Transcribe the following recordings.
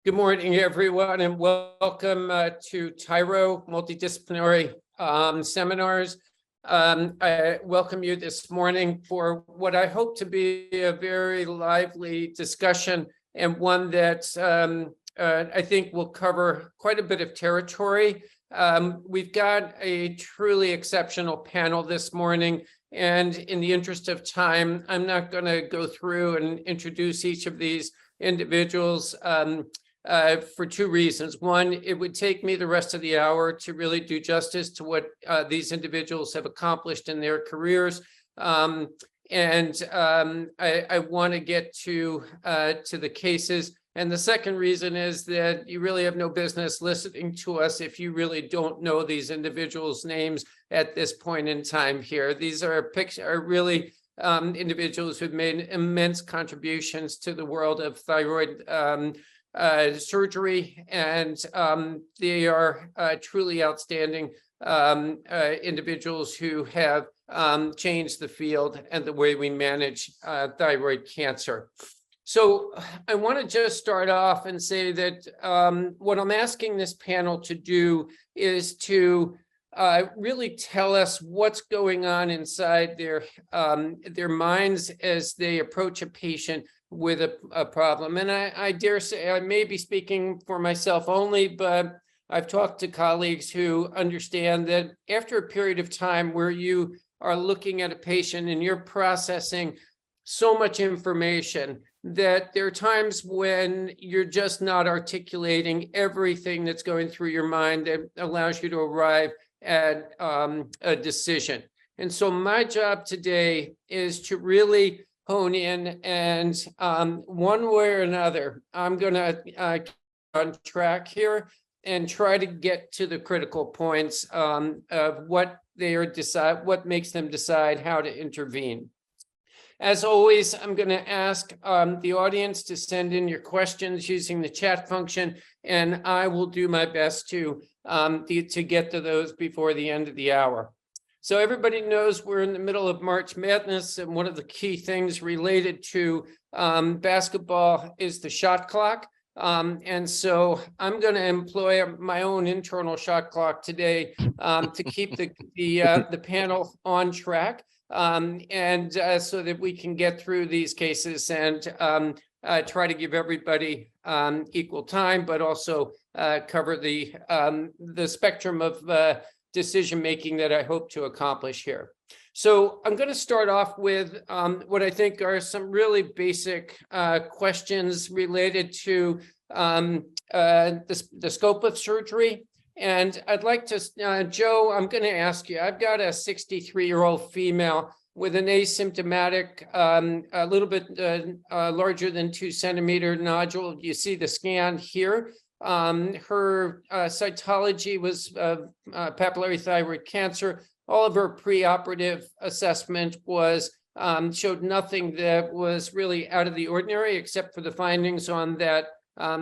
Good morning, everyone, and welcome to Thyroid Multidisciplinary Seminars. I welcome you this morning for what I hope to be a very lively discussion, and one that I think will cover quite a bit of territory. We've got a truly exceptional panel this morning, and in the interest of time, I'm not going to go through and introduce each of these individuals for two reasons. One, it would take me the rest of the hour to really do justice to what these individuals have accomplished in their careers. I want to get to the cases. And the second reason is that you really have no business listening to us if you really don't know these individuals' names at this point in time here. These are really individuals who've made immense contributions to the world of thyroid surgery, and they are truly outstanding individuals who have changed the field and the way we manage thyroid cancer. So I want to just start off and say that what I'm asking this panel to do is to really tell us what's going on inside their minds as they approach a patient with a problem. And I dare say, I may be speaking for myself only, but I've talked to colleagues who understand that after a period of time where you are looking at a patient and you're processing so much information, that there are times when you're just not articulating everything that's going through your mind that allows you to arrive at a decision. And so my job today is to really hone in, and one way or another, I'm going to get on track here and try to get to the critical points of what what makes them decide how to intervene. As always, I'm going to ask the audience to send in your questions using the chat function, and I will do my best to get to those before the end of the hour. So everybody knows we're in the middle of March Madness, and one of the key things related to basketball is the shot clock. And so I'm going to employ my own internal shot clock today to keep the panel on track, and so that we can get through these cases and try to give everybody equal time, but also cover the spectrum of decision-making that I hope to accomplish here. So I'm going to start off with what I think are some really basic questions related to the scope of surgery. And I'd like to, Joe, I'm going to ask you, I've got a 63-year-old female with an asymptomatic, a little bit larger than 2 centimeter nodule. You see the scan here. Her cytology was papillary thyroid cancer. All of her preoperative assessment was showed nothing that was really out of the ordinary, except for the findings on that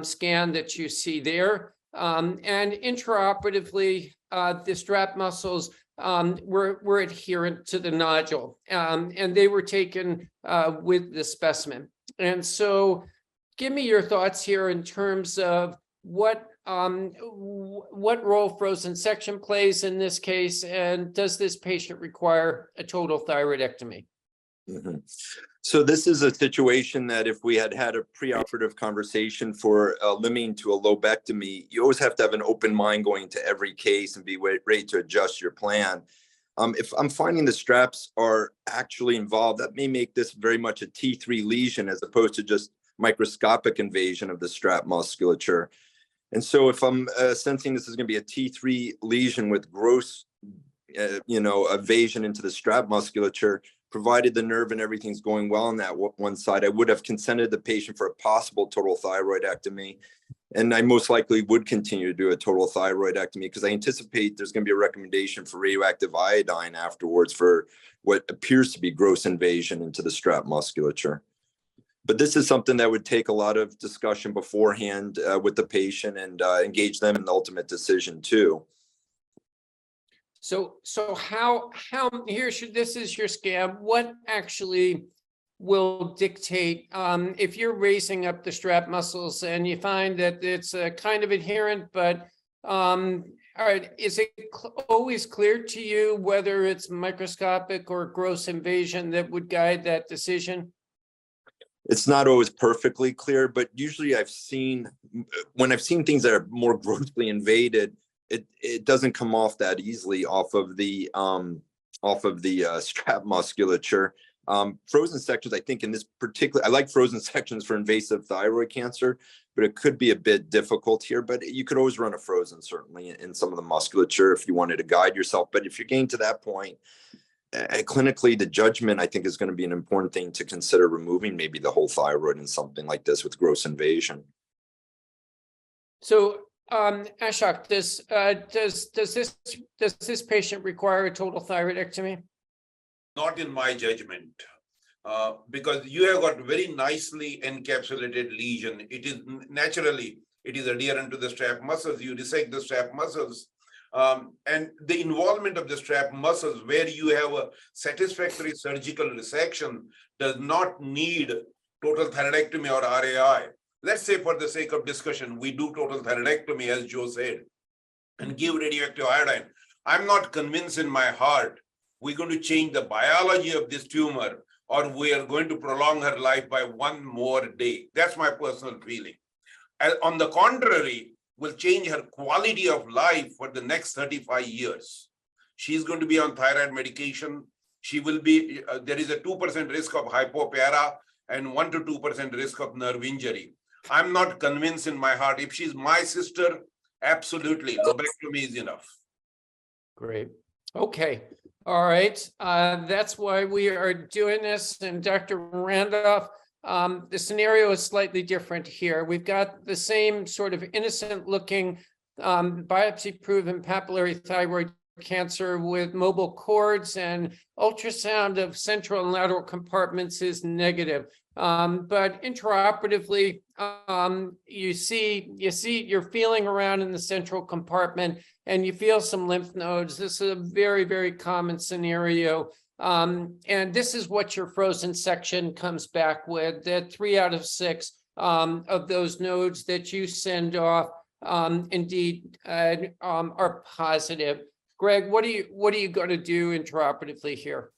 scan that you see there. And intraoperatively, the strap muscles were adherent to the nodule, and they were taken with the specimen. And so give me your thoughts here in terms of what role frozen section plays in this case, and does this patient require a total thyroidectomy? Mm-hmm. So this is a situation that if we had a preoperative conversation for limiting to a lobectomy, you always have to have an open mind going into every case and be ready to adjust your plan. If I'm finding the straps are actually involved, that may make this very much a T3 lesion as opposed to just microscopic invasion of the strap musculature. And so if I'm sensing this is going to be a T3 lesion with gross, evasion into the strap musculature, provided the nerve and everything's going well on that one side, I would have consented the patient for a possible total thyroidectomy. And I most likely would continue to do a total thyroidectomy because I anticipate there's going to be a recommendation for radioactive iodine afterwards for what appears to be gross invasion into the strap musculature. But this is something that would take a lot of discussion beforehand with the patient and engage them in the ultimate decision too. So how here this is your scan. What actually will dictate if you're raising up the strap muscles and you find that it's a kind of adherent, but all right, is it always clear to you whether it's microscopic or gross invasion that would guide that decision? It's not always perfectly clear, but usually when I've seen things that are more grossly invaded, it doesn't come off that easily off of the strap musculature. Frozen sections, I think in this particular, I like frozen sections for invasive thyroid cancer, but it could be a bit difficult here. But you could always run a frozen, certainly, in some of the musculature if you wanted to guide yourself. But if you're getting to that point, clinically, the judgment, I think, is going to be an important thing to consider removing maybe the whole thyroid in something like this with gross invasion. So, Ashok, does this patient require a total thyroidectomy? Not in my judgment, because you have got very nicely encapsulated lesion. It is naturally, it is adherent to the strap muscles. You dissect the strap muscles, and the involvement of the strap muscles where you have a satisfactory surgical resection does not need total thyroidectomy or RAI. Let's say, for the sake of discussion, we do total thyroidectomy, as Joe said, and give radioactive iodine. I'm not convinced in my heart we're going to change the biology of this tumor, or we are going to prolong her life by one more day. That's my personal feeling. And on the contrary, will change her quality of life for the next 35 years. She's going to be on thyroid medication. She will be, there is a 2% risk of hypopara and 1 to 2% risk of nerve injury. I'm not convinced in my heart. If she's my sister, absolutely, lobectomy is enough. Great. Okay. All right. That's why we are doing this. And Dr. Randolph, the scenario is slightly different here. We've got the same sort of innocent looking biopsy-proven papillary thyroid cancer with mobile cords, and ultrasound of central and lateral compartments is negative. But intraoperatively, you're feeling around in the central compartment and you feel some lymph nodes. This is a very, very common scenario. And this is what your frozen section comes back with, that 3 out of 6 of those nodes that you send off indeed are positive. Greg, what are you going to do intraoperatively here?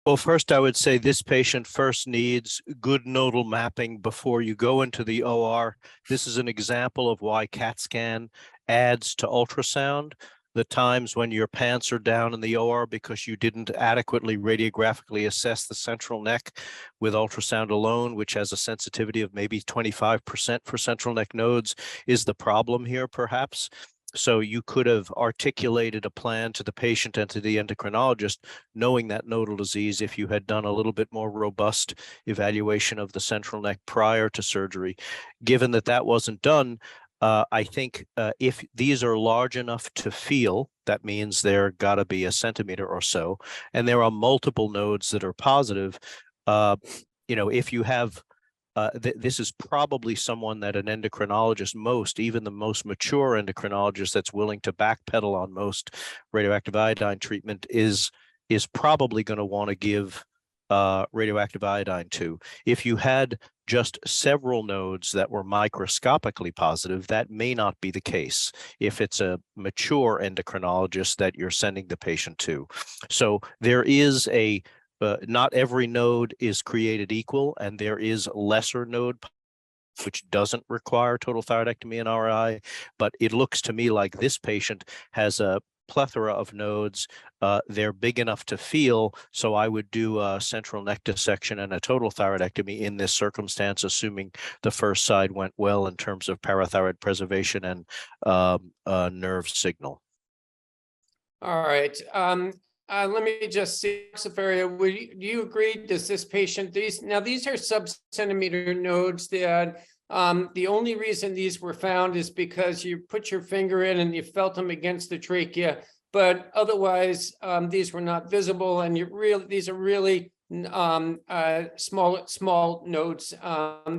Well, first, I would say this patient first needs good nodal mapping before you go into the OR. This is an example of why CAT scan adds to ultrasound. The times when your pants are down in the OR because you didn't adequately radiographically assess the central neck with ultrasound alone, which has a sensitivity of maybe 25% for central neck nodes, is the problem here, perhaps. So you could have articulated a plan to the patient and to the endocrinologist, knowing that nodal disease, if you had done a little bit more robust evaluation of the central neck prior to surgery. Given that that wasn't done, I think if these are large enough to feel, that means there got to be a centimeter or so, and there are multiple nodes that are positive. If you have this is probably someone that an endocrinologist, even the most mature endocrinologist that's willing to backpedal on most radioactive iodine treatment is probably going to want to give radioactive iodine to. If you had just several nodes that were microscopically positive, that may not be the case if it's a mature endocrinologist that you're sending the patient to. So there is not every node is created equal, and there is lesser node which doesn't require total thyroidectomy and RI, but it looks to me like this patient has a plethora of nodes. They're big enough to feel, so I would do a central neck dissection and a total thyroidectomy in this circumstance, assuming the first side went well in terms of parathyroid preservation and nerve signal. All right. Let me just see, Zafereo, do you agree? Does this patient, these are sub-centimeter nodes that the only reason these were found is because you put your finger in and you felt them against the trachea, but otherwise these were not visible, and these are really small nodes,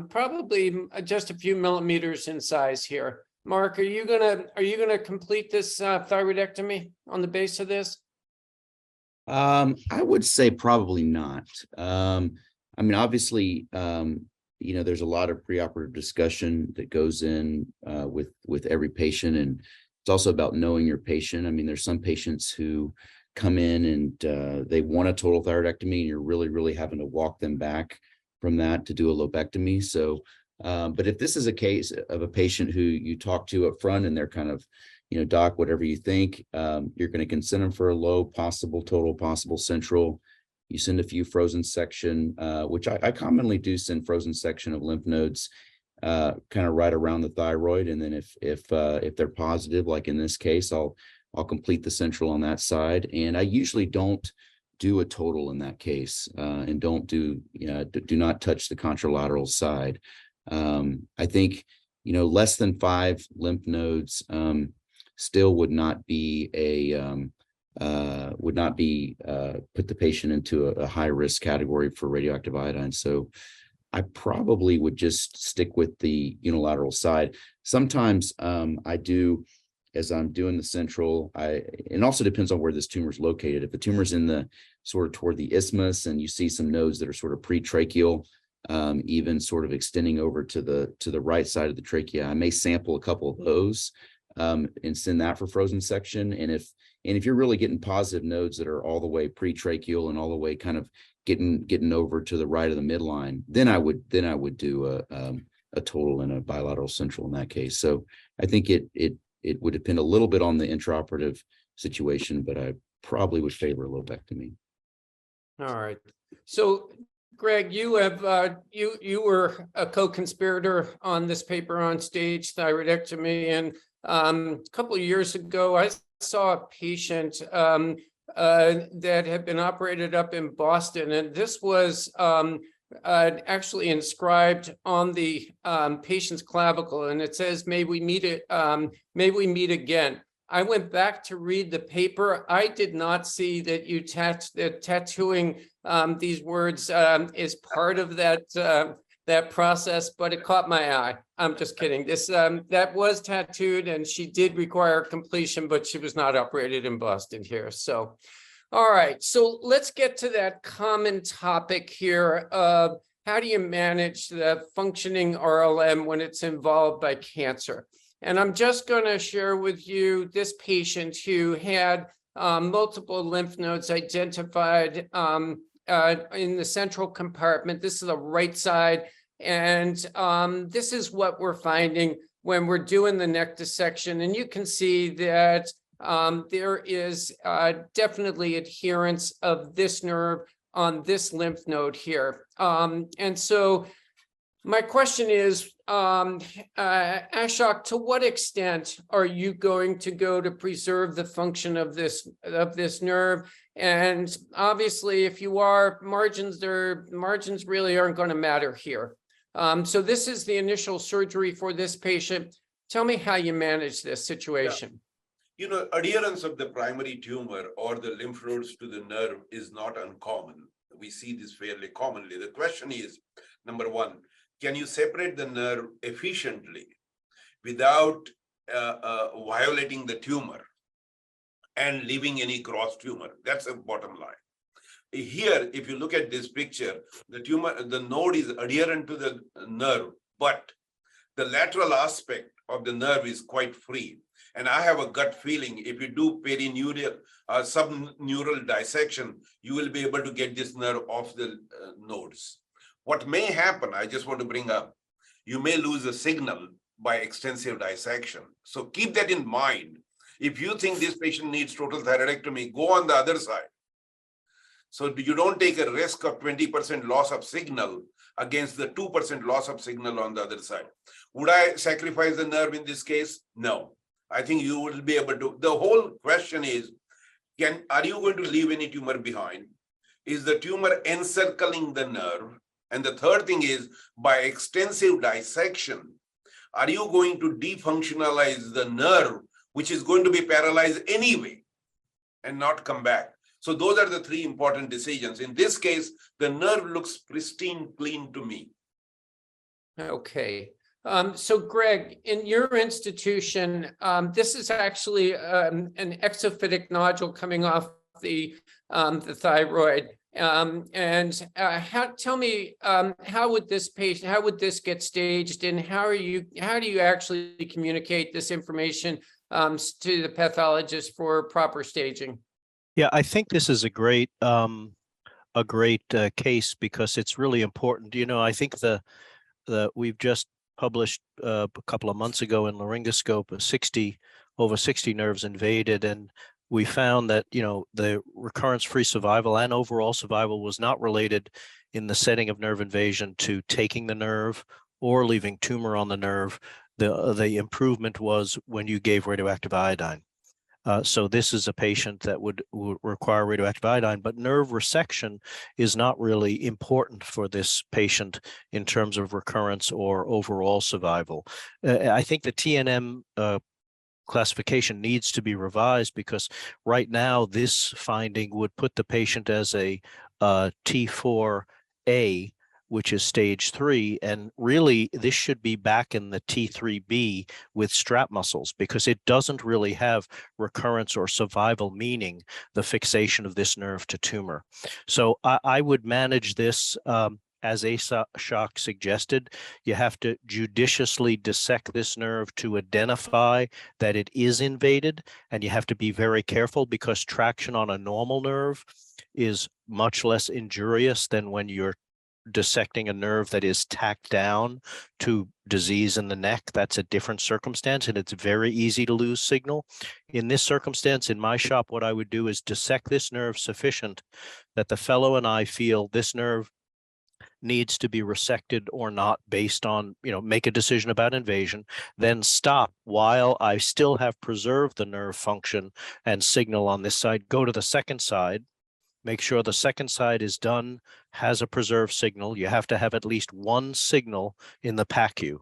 probably just a few millimeters in size here. Mark, are you gonna complete this thyroidectomy on the base of this? I would say probably not. I mean, obviously, there's a lot of preoperative discussion that goes in with every patient, and it's also about knowing your patient. I mean, there's some patients who come in and they want a total thyroidectomy, and you're really, really having to walk them back from that to do a lobectomy. So, but if this is a case of a patient who you talk to up front and they're kind of, doc, whatever you think, you're going to consent them for a low, possible total, possible central. You send a few frozen section, which I commonly do send frozen section of lymph nodes, kind of right around the thyroid. And then if they're positive, like in this case, I'll complete the central on that side. And I usually don't do a total in that case, and do not touch the contralateral side. I think, less than 5 lymph nodes still would not be put the patient into a high risk category for radioactive iodine. So I probably would just stick with the unilateral side. Sometimes I do, as I'm doing the central, it also depends on where this tumor is located. If the tumor's in the sort of toward the isthmus and you see some nodes that are sort of pretracheal, even sort of extending over to the right side of the trachea, I may sample a couple of those and send that for frozen section. And if you're really getting positive nodes that are all the way pretracheal and all the way kind of getting over to the right of the midline, then I would do a total and a bilateral central in that case. So I think it would depend a little bit on the intraoperative situation, but I probably would favor a lobectomy. All right. So, Greg, you have you were a co-conspirator on this paper on stage thyroidectomy, and a couple of years ago, I saw a patient that had been operated up in Boston, and this was actually inscribed on the patient's clavicle, and it says, "May we meet again." I went back to read the paper. I did not see that you tattooing these words is part of that process, but it caught my eye. I'm just kidding. This that was tattooed, and she did require completion, but she was not operated in Boston here. So, all right. So let's get to that common topic here of how do you manage the functioning RLM when it's involved by cancer? And I'm just going to share with you this patient who had multiple lymph nodes identified in the central compartment. This is the right side. And this is what we're finding when we're doing the neck dissection. And you can see that there is definitely adherence of this nerve on this lymph node here. And so my question is, Ashok, to what extent are you going to go to preserve the function of this nerve? And obviously, if you are, margins really aren't going to matter here. So this is the initial surgery for this patient. Tell me how you manage this situation. Yeah. Adherence of the primary tumor or the lymph nodes to the nerve is not uncommon. We see this fairly commonly. The question is, number one, can you separate the nerve efficiently without violating the tumor and leaving any cross tumor? That's the bottom line. Here, if you look at this picture, the node is adherent to the nerve, but the lateral aspect of the nerve is quite free. And I have a gut feeling if you do perineural, subneural dissection, you will be able to get this nerve off the nodes. What may happen, I just want to bring up, you may lose a signal by extensive dissection. So keep that in mind. If you think this patient needs total thyroidectomy, go on the other side. So you don't take a risk of 20% loss of signal against the 2% loss of signal on the other side. Would I sacrifice the nerve in this case? No. I think you will be able to. The whole question is, are you going to leave any tumor behind? Is the tumor encircling the nerve? And the third thing is, by extensive dissection, are you going to defunctionalize the nerve, which is going to be paralyzed anyway and not come back? So those are the three important decisions. In this case, the nerve looks pristine, clean to me. Okay. So Greg, in your institution, this is actually an exophytic nodule coming off the thyroid. Tell me, how would this get staged, and how do you actually communicate this information to the pathologist for proper staging? Yeah, I think this is a great case because it's really important. You know, I think we've just published a couple of months ago in Laryngoscope over 60 nerves invaded, and we found that, you know, the recurrence-free survival and overall survival was not related in the setting of nerve invasion to taking the nerve or leaving tumor on the nerve. The improvement was when you gave radioactive iodine. So this is a patient that would require radioactive iodine, but nerve resection is not really important for this patient in terms of recurrence or overall survival. I think the TNM classification needs to be revised because right now this finding would put the patient as a T4A, which is stage 3, and really this should be back in the T3B with strap muscles because it doesn't really have recurrence or survival, meaning the fixation of this nerve to tumor. So I would manage this as Ashok suggested. You have to judiciously dissect this nerve to identify that it is invaded, and you have to be very careful because traction on a normal nerve is much less injurious than when you're dissecting a nerve that is tacked down to disease in the neck. That's a different circumstance, and it's very easy to lose signal. In this circumstance, in my shop, what I would do is dissect this nerve sufficient that the fellow and I feel this nerve needs to be resected or not based on, you know, make a decision about invasion, then stop while I still have preserved the nerve function and signal on this side, go to the second side, make sure the second side is done, has a preserved signal. You have to have at least one signal in the PACU.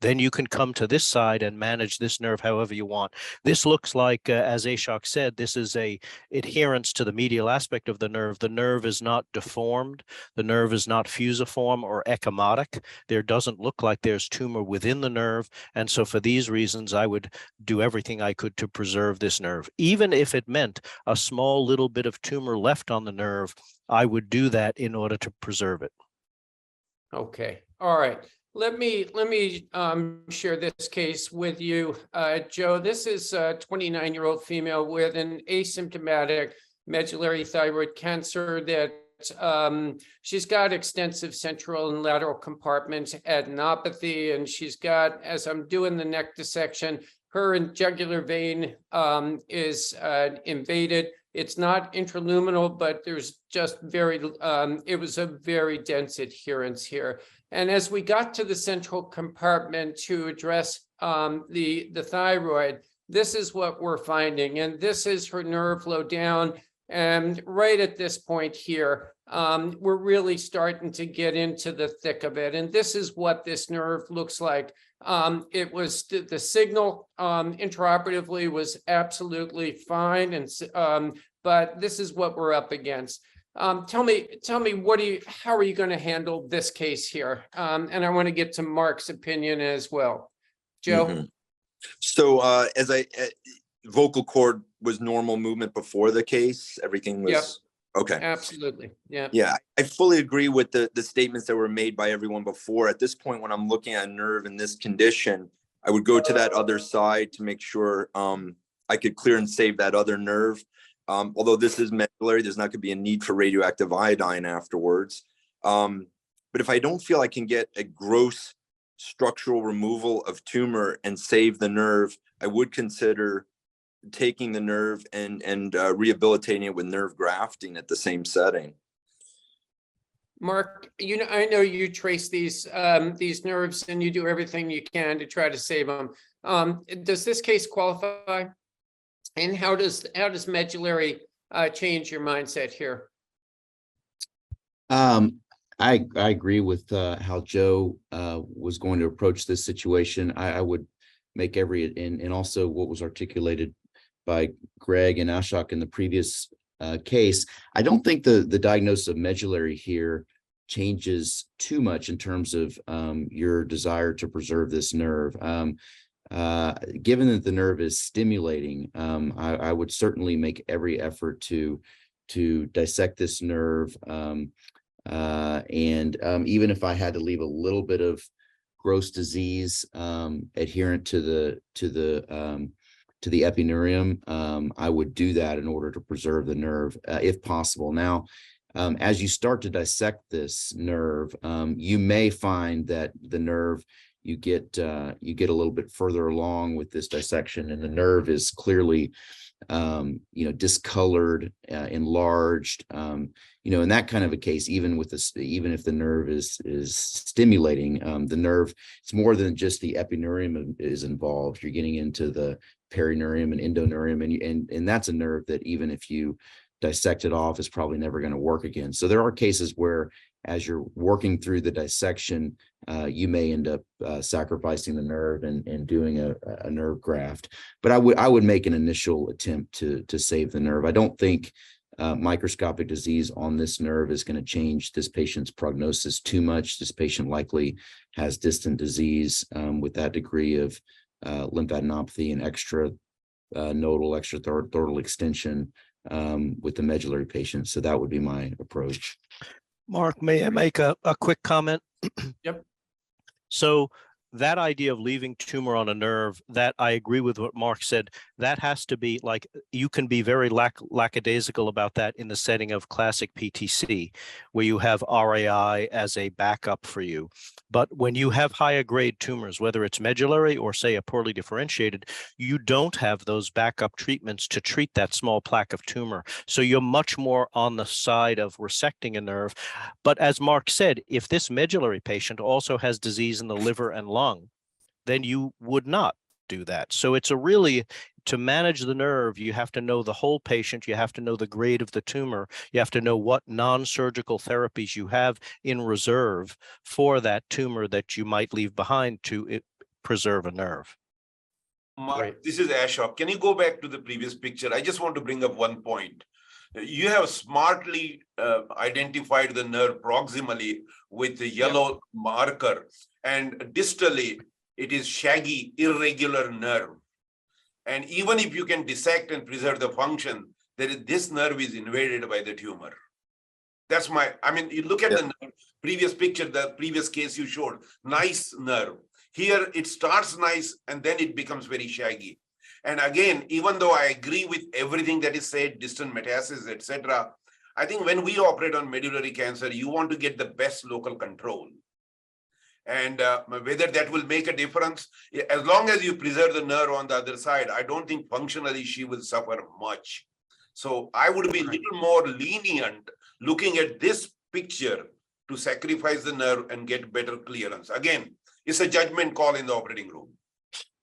Then you can come to this side and manage this nerve however you want. This looks like, as Ashok said, this is a adherence to the medial aspect of the nerve. The nerve is not deformed. The nerve is not fusiform or ecchymotic. There doesn't look like there's tumor within the nerve. And so for these reasons, I would do everything I could to preserve this nerve. Even if it meant a small little bit of tumor left on the nerve, I would do that in order to preserve it. Okay, all right. Let me share this case with you, Joe. This is a 29-year-old female with an asymptomatic medullary thyroid cancer that she's got extensive central and lateral compartment adenopathy, and she's got, as I'm doing the neck dissection, her jugular vein is invaded. It's not intraluminal, but there's just it was a very dense adherence here. And as we got to the central compartment to address the thyroid, this is what we're finding. And this is her nerve low down. And right at this point here, we're really starting to get into the thick of it. And this is what this nerve looks like. It was the signal intraoperatively was absolutely fine. And but this is what we're up against. Tell me, how are you going to handle this case here? And I want to get to Mark's opinion as well. Joe? Mm-hmm. So as vocal cord was normal movement before the case, everything was, yep. Okay. Absolutely. Yeah. Yeah, I fully agree with the statements that were made by everyone before. At this point, when I'm looking at a nerve in this condition, I would go to that other side to make sure I could clear and save that other nerve. Although this is medullary, there's not going to be a need for radioactive iodine afterwards. But if I don't feel I can get a gross structural removal of tumor and save the nerve, I would consider taking the nerve and rehabilitating it with nerve grafting at the same setting. Mark, I know you trace these nerves and you do everything you can to try to save them. Does this case qualify? And how does medullary change your mindset here? I agree with how Joe was going to approach this situation. I would make and also what was articulated by Greg and Ashok in the previous case. I don't think the diagnosis of medullary here changes too much in terms of your desire to preserve this nerve. Given that the nerve is stimulating, I would certainly make every effort to to dissect this nerve. Even if I had to leave a little bit of gross disease adherent to the epineurium, I would do that in order to preserve the nerve if possible. Now, as you start to dissect this nerve, you may find that the nerve you get a little bit further along with this dissection, and the nerve is clearly discolored, enlarged. In that kind of a case, even if the nerve is stimulating, the nerve, it's more than just the epineurium is involved. You're getting into the perineurium and endoneurium, and that's a nerve that even if you dissect it off, is probably never going to work again. So there are cases where, as you're working through the dissection, you may end up sacrificing the nerve and doing a nerve graft. But I would make an initial attempt to save the nerve. I don't think microscopic disease on this nerve is going to change this patient's prognosis too much. This patient likely has distant disease with that degree of lymphadenopathy and extra nodal, extrathyroidal extension with the medullary patient. So that would be my approach. Mark, may I make a quick comment? Yep. So that idea of leaving tumor on a nerve, that I agree with what Mark said, that has to be like, you can be very lackadaisical about that in the setting of classic PTC, where you have RAI as a backup for you. But when you have higher grade tumors, whether it's medullary or say a poorly differentiated, you don't have those backup treatments to treat that small plaque of tumor. So you're much more on the side of resecting a nerve. But as Mark said, if this medullary patient also has disease in the liver and lung, then you would not do that. So it's to manage the nerve, you have to know the whole patient, you have to know the grade of the tumor, you have to know what non-surgical therapies you have in reserve for that tumor that you might leave behind to preserve a nerve. Mark, Right. this is Ashok. Can you go back to the previous picture? I just want to bring up one point. You have smartly identified the nerve proximally with the yellow marker, and distally, it is shaggy, irregular nerve. And even if you can dissect and preserve the function, this nerve is invaded by the tumor. That's you look at the nerve, previous picture, the previous case you showed, nice nerve. Here it starts nice and then it becomes very shaggy. And again, even though I agree with everything that is said, distant metastasis, etc., I think when we operate on medullary cancer, you want to get the best local control. And whether that will make a difference, as long as you preserve the nerve on the other side, I don't think functionally she will suffer much. So I would be a little more lenient looking at this picture to sacrifice the nerve and get better clearance. Again, it's a judgment call in the operating room.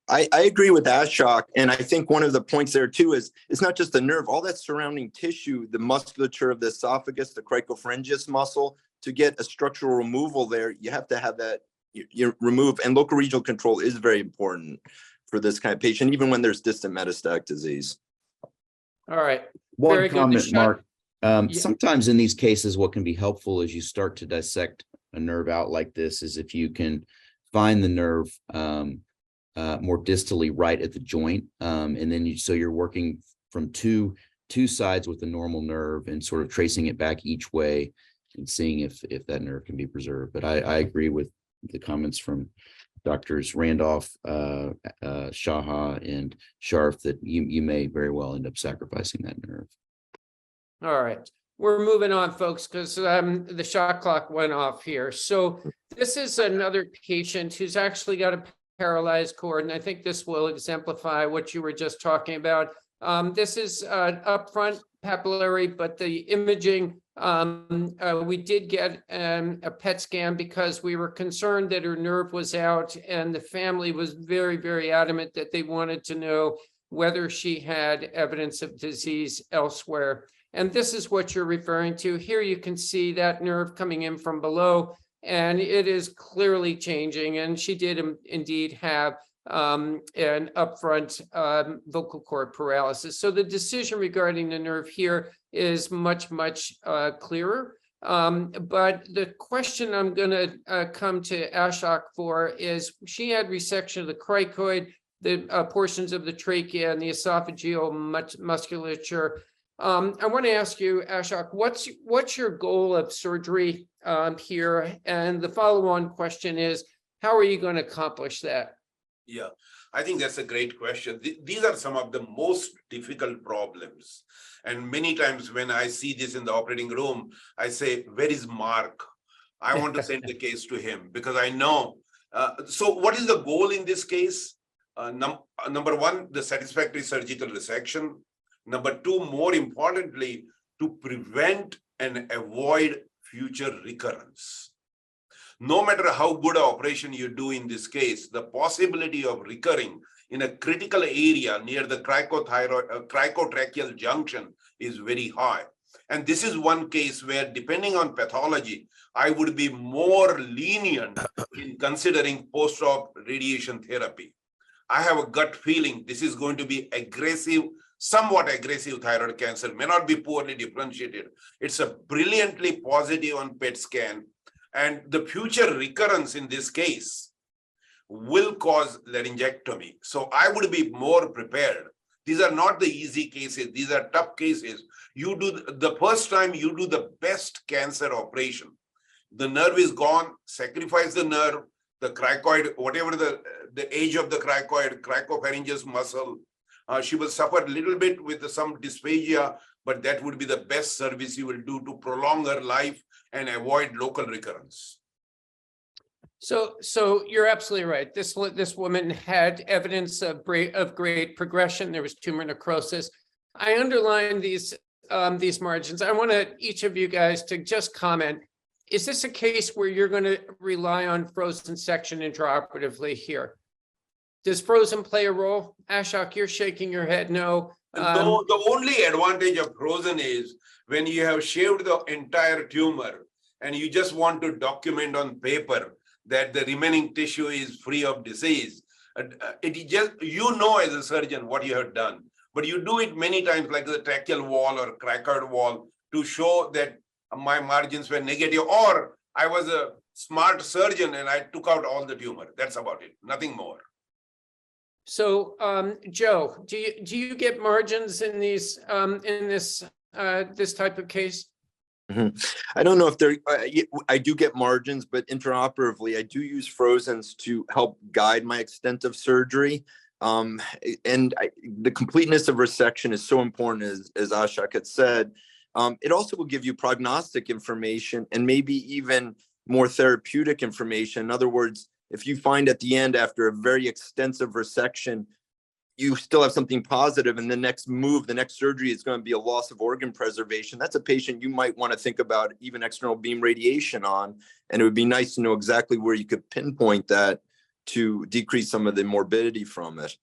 I agree with Ashok. And I think one of the points there too is it's not just the nerve, all that surrounding tissue, the musculature of the esophagus, the cricopharyngeus muscle, to get a structural removal there, you have to have that you remove, and local regional control is very important for this kind of patient, even when there's distant metastatic disease. All right. One Very good. comment, Mark. Sometimes in these cases, what can be helpful as you start to dissect a nerve out like this is if you can find the nerve more distally right at the joint, and then so you're working from two sides with the normal nerve and sort of tracing it back each way and seeing if that nerve can be preserved. But I agree with the comments from Doctors Randolph, Shaha, and Scharpf that you may very well end up sacrificing that nerve. All right. We're moving on, folks, because the shot clock went off here. So this is another patient who's actually got a paralyzed cord, and I think this will exemplify what you were just talking about. This is upfront papillary, but the imaging, we did get a PET scan because we were concerned that her nerve was out, and the family was very, very adamant that they wanted to know whether she had evidence of disease elsewhere. And this is what you're referring to. Here you can see that nerve coming in from below, and it is clearly changing. And she did indeed have an upfront vocal cord paralysis. So the decision regarding the nerve here is much, much clearer. But the question I'm going to come to Ashok for is she had resection of the cricoid, the portions of the trachea and the esophageal musculature. I want to ask you, Ashok, what's your goal of surgery here? And the follow-on question is, how are you going to accomplish that? Yeah, I think that's a great question. These are some of the most difficult problems. And many times when I see this in the operating room, I say, where is Mark? I want to send the case to him because I know. So what is the goal in this case? Number one, the satisfactory surgical resection. Number two, more importantly, to prevent and avoid future recurrence. No matter how good an operation you do in this case, the possibility of recurring in a critical area near the cricotracheal junction is very high. And this is one case where, depending on pathology, I would be more lenient in considering post-op radiation therapy. I have a gut feeling this is going to be aggressive, somewhat aggressive thyroid cancer, may not be poorly differentiated. It's a brilliantly positive on PET scan. And the future recurrence in this case will cause laryngectomy. So I would be more prepared. These are not the easy cases. These are tough cases. You do the first time you do the best cancer operation. The nerve is gone, sacrifice the nerve, the cricoid, whatever the age of the cricoid, cricopharyngeus muscle. She will suffer a little bit with some dysphagia, but that would be the best service you will do to prolong her life and avoid local recurrence. So you're absolutely right. This woman had evidence of great progression. There was tumor necrosis. I underline these margins. I want each of you guys to just comment. Is this a case where you're going to rely on frozen section intraoperatively here? Does frozen play a role? Ashok, you're shaking your head no. The only advantage of frozen is when you have shaved the entire tumor and you just want to document on paper that the remaining tissue is free of disease. It is just, you know, as a surgeon what you have done, but you do it many times like the tracheal wall or cricoid wall to show that my margins were negative, or I was a smart surgeon and I took out all the tumor. That's about it, nothing more. So, Joe, do you get margins in these in this type of case? I don't know if they're, I do get margins, but intraoperatively, I do use frozens to help guide my extent of surgery. The completeness of resection is so important, as Ashok had said. It also will give you prognostic information and maybe even more therapeutic information. In other words, if you find at the end, after a very extensive resection, you still have something positive, and the next move, the next surgery is going to be a loss of organ preservation, that's a patient you might want to think about even external beam radiation on. And it would be nice to know exactly where you could pinpoint that to decrease some of the morbidity from it.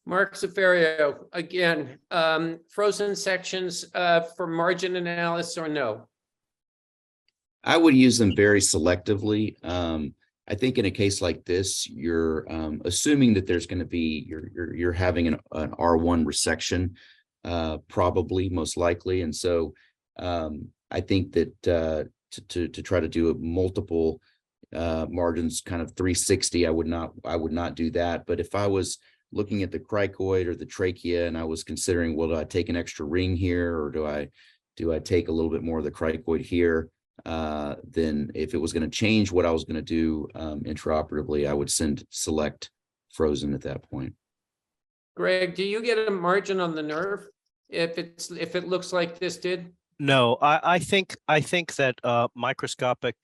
Mark Zafereo, again, frozen sections for margin analysis or no? I would use them very selectively. I think in a case like this, you're assuming that there's going to be you're having an R1 resection, probably most likely, and so I think that to try to do multiple margins, kind of 360, I would not do that. But if I was looking at the cricoid or the trachea and I was considering, well, do I take an extra ring here, or do I take a little bit more of the cricoid here? Then if it was going to change what I was going to do intraoperatively, I would select frozen at that point. Greg, do you get a margin on the nerve if it looks like this did? No, I think that microscopic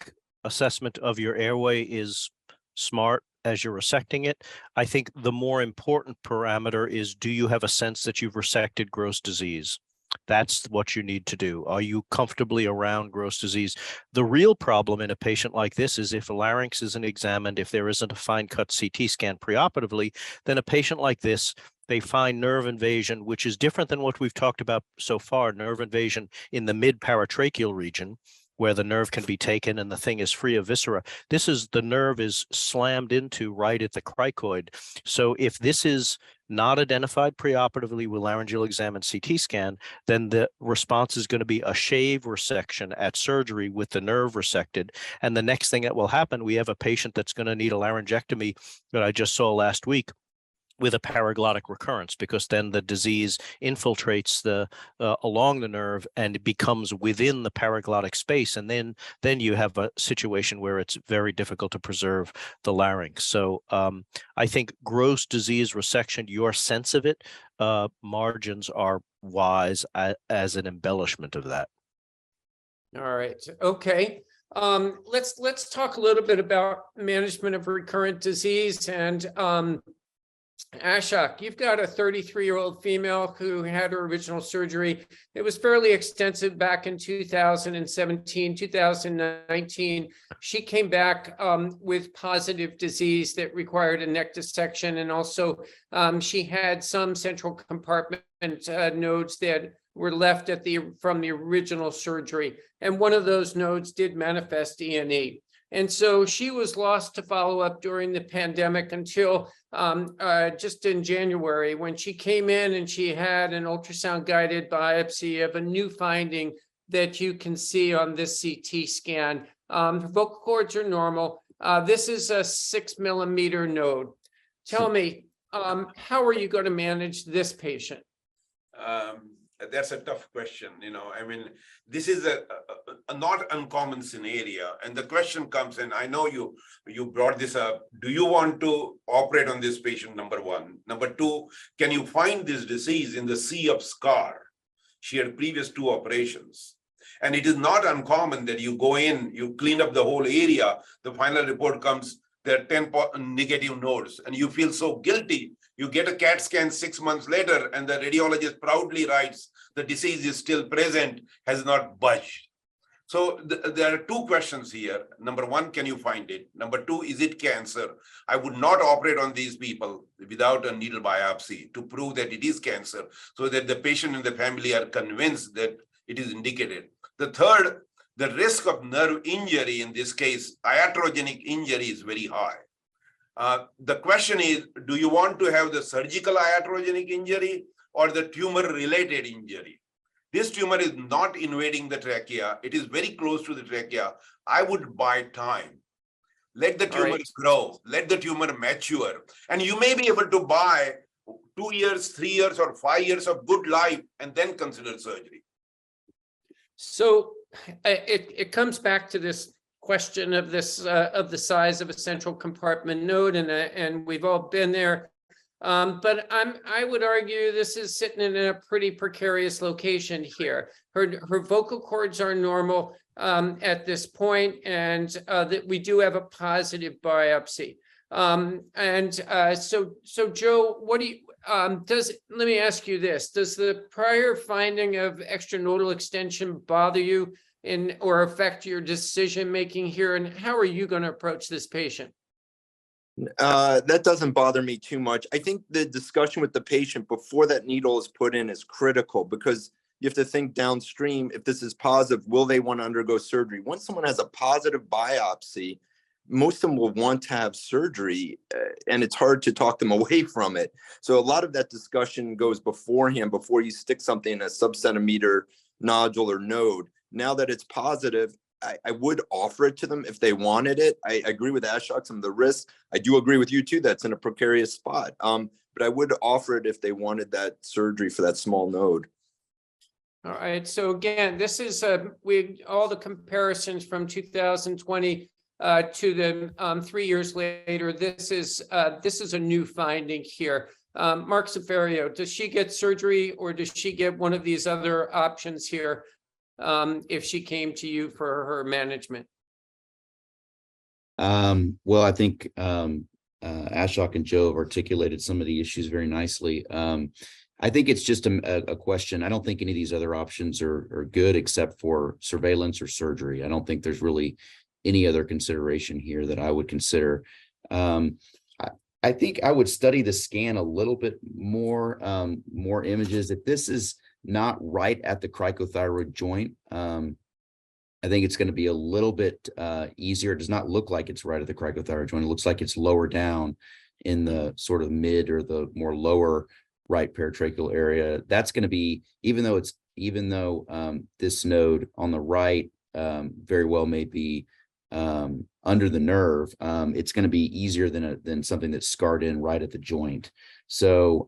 assessment of your airway is smart as you're resecting it. I think the more important parameter is, do you have a sense that you've resected gross disease? That's what you need to do. Are you comfortably around gross disease? The real problem in a patient like this is if a larynx isn't examined, if there isn't a fine cut CT scan preoperatively, then a patient like this, they find nerve invasion, which is different than what we've talked about so far, nerve invasion in the mid-paratracheal region, where the nerve can be taken and the thing is free of viscera. This is, the nerve is slammed into right at the cricoid. So if this is not identified preoperatively with laryngeal exam and CT scan, then the response is going to be a shave resection at surgery with the nerve resected. And the next thing that will happen, we have a patient that's going to need a laryngectomy that I just saw last week with a paraglottic recurrence, because then the disease infiltrates the along the nerve and it becomes within the paraglottic space, and then you have a situation where it's very difficult to preserve the larynx. So I think gross disease resection, your sense of it, margins are wise as an embellishment of that. All right. Okay. Let's talk a little bit about management of recurrent disease. And Ashok, you've got a 33-year-old female who had her original surgery. It was fairly extensive back in 2017, 2019. She came back with positive disease that required a neck dissection. And also she had some central compartment nodes that were left from the original surgery. And one of those nodes did manifest E&E. And so she was lost to follow-up during the pandemic until just in January, when she came in and she had an ultrasound-guided biopsy of a new finding that you can see on this CT scan. Her vocal cords are normal. This is a 6-millimeter node. Tell me, how are you going to manage this patient? That's a tough question. I mean, this is a not uncommon scenario. And the question comes, and I know you brought this up. Do you want to operate on this patient, number one? Number two, can you find this disease in the sea of scar? She had previous 2 operations. And it is not uncommon that you go in, you clean up the whole area, the final report comes, there are 10 negative nodes, and you feel so guilty. You get a CAT scan 6 months later, and the radiologist proudly writes, the disease is still present, has not budged. So there are 2 questions here. Number one, can you find it? Number 2, is it cancer? I would not operate on these people without a needle biopsy to prove that it is cancer, so that the patient and the family are convinced that it is indicated. The third, the risk of nerve injury in this case, iatrogenic injury, is very high. The question is, do you want to have the surgical iatrogenic injury or the tumor-related injury? This tumor is not invading the trachea. It is very close to the trachea. I would buy time. Let the tumor grow. Let the tumor mature. And you may be able to buy 2 years, 3 years, or 5 years of good life and then consider surgery. So it comes back to this question of the size of a central compartment node, and we've all been there. But I would argue this is sitting in a pretty precarious location here. Her vocal cords are normal at this point, and that we do have a positive biopsy. So Joe, what do you let me ask you this: does the prior finding of extranodal extension bother you or affect your decision making here? And how are you going to approach this patient? That doesn't bother me too much. I think the discussion with the patient before that needle is put in is critical, because you have to think downstream. If this is positive, will they want to undergo surgery? Once someone has a positive biopsy, most of them will want to have surgery, and it's hard to talk them away from it. So a lot of that discussion goes beforehand, before you stick something in a sub-centimeter nodule or node. Now that it's positive, I would offer it to them if they wanted it. I agree with Ashok, some of the risks. I do agree with you too, that's in a precarious spot. But I would offer it if they wanted that surgery for that small node. All right. So again, this is all the comparisons from 2020 to the 3 years later. This is a new finding here. Mark Zafereo, does she get surgery, or does she get one of these other options here if she came to you for her management? Well, I think Ashok and Joe have articulated some of the issues very nicely. I think it's just a question. I don't think any of these other options are good except for surveillance or surgery. I don't think there's really any other consideration here that I would consider. I think I would study the scan a little bit more, more images. If this is not right at the cricothyroid joint, I think it's going to be a little bit easier. It does not look like it's right at the cricothyroid joint. It looks like it's lower down in the sort of mid or the more lower right paratracheal area. That's going to be, even though this node on the right very well may be under the nerve, it's going to be easier than something that's scarred in right at the joint. So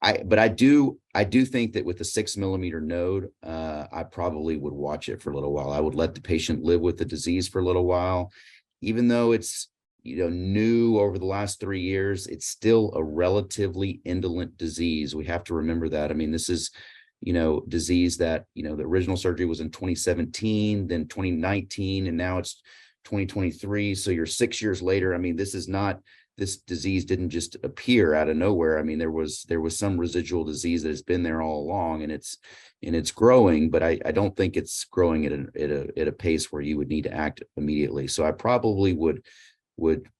I do think that with the 6 millimeter node, I probably would watch it for a little while. I would let the patient live with the disease for a little while, even though it's new over the last 3 years. It's still a relatively indolent disease. We have to remember that. I mean, this is disease that the original surgery was in 2017, then 2019, and now it's 2023. So you're 6 years later. I mean, this disease didn't just appear out of nowhere. I mean, there was some residual disease that has been there all along, and it's growing, but I don't think it's growing at a pace where you would need to act immediately. So I probably would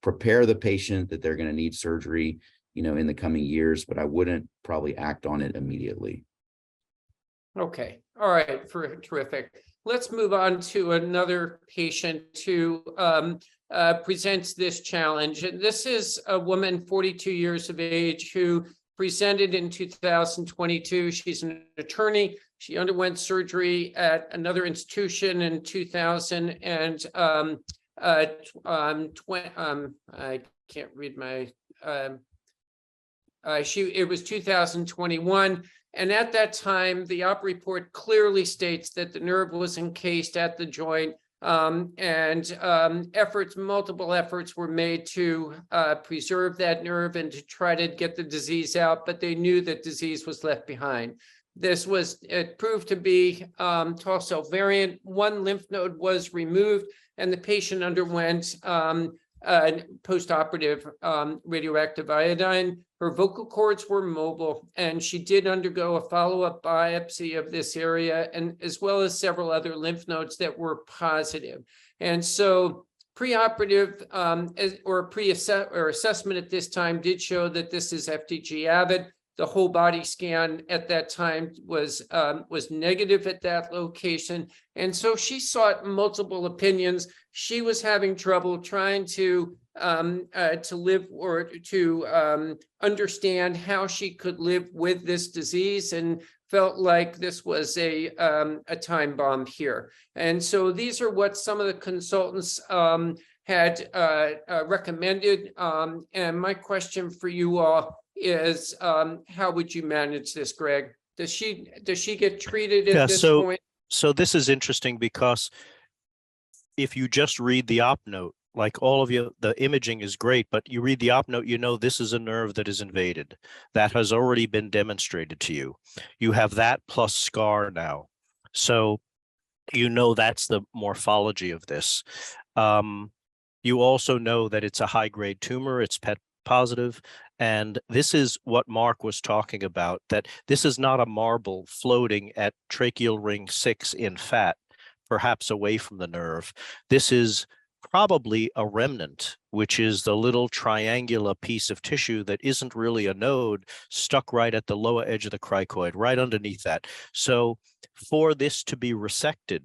prepare the patient that they're going to need surgery, in the coming years, but I wouldn't probably act on it immediately. Okay. All right. Terrific. Let's move on to another patient who presents this challenge. And this is a woman, 42 years of age, who presented in 2022. She's an attorney. She underwent surgery at another institution in 2000 and I can't read my. It was 2021. And at that time, the op report clearly states that the nerve was encased at the joint, multiple efforts were made to preserve that nerve and to try to get the disease out, but they knew that disease was left behind. It proved to be tall cell variant. One lymph node was removed, and the patient underwent postoperative radioactive iodine. Her vocal cords were mobile, and she did undergo a follow-up biopsy of this area, and as well as several other lymph nodes that were positive. And so preoperative assessment at this time did show that this is FDG avid. The whole body scan at that time was negative at that location. And so she sought multiple opinions. She was having trouble trying to live or to understand how she could live with this disease, and felt like this was a time bomb here. And so these are what some of the consultants had recommended. And my question for you all is, how would you manage this, Greg? Does she get treated at this point? So this is interesting, because if you just read the op note, like all of you, the imaging is great, but you read the op note, this is a nerve that is invaded. That has already been demonstrated to you. You have that plus scar now. So that's the morphology of this. You also know that it's a high-grade tumor, it's PET positive, and this is what Mark was talking about, that this is not a marble floating at tracheal ring 6 in fat, perhaps away from the nerve. This is probably a remnant, which is the little triangular piece of tissue that isn't really a node, stuck right at the lower edge of the cricoid, right underneath that. So for this to be resected,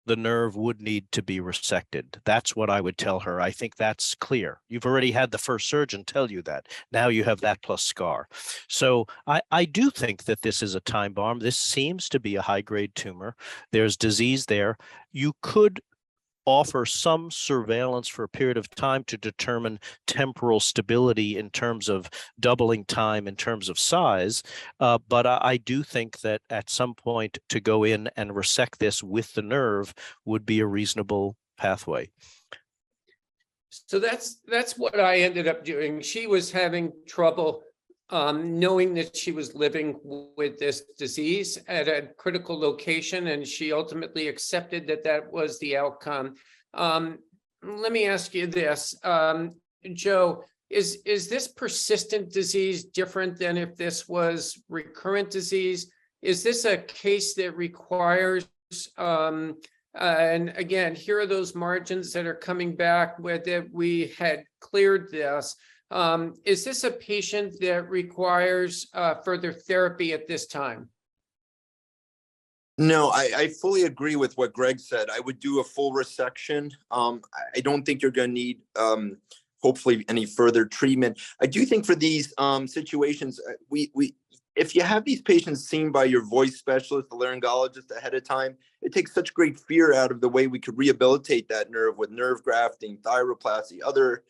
the nerve would need to be resected. That's what I would tell her. I think that's clear. You've already had the first surgeon tell you that. Now you have that plus scar. So I do think that this is a time bomb. This seems to be a high-grade tumor. There's disease there. You could offer some surveillance for a period of time to determine temporal stability in terms of doubling time in terms of size. But I do think that at some point to go in and resect this with the nerve would be a reasonable pathway. So that's what I ended up doing. She was having trouble knowing that she was living with this disease at a critical location, and she ultimately accepted that was the outcome. Let me ask you this, Joe, is this persistent disease different than if this was recurrent disease? Is this a case that requires, and again, here are those margins that are coming back where we had cleared this. Is this a patient that requires further therapy at this time? No, I fully agree with what Greg said. I would do a full resection. I don't think you're going to need, hopefully, any further treatment. I do think for these situations, if you have these patients seen by your voice specialist, the laryngologist ahead of time, it takes such great fear out of the way we could rehabilitate that nerve with nerve grafting, thyroplasty, other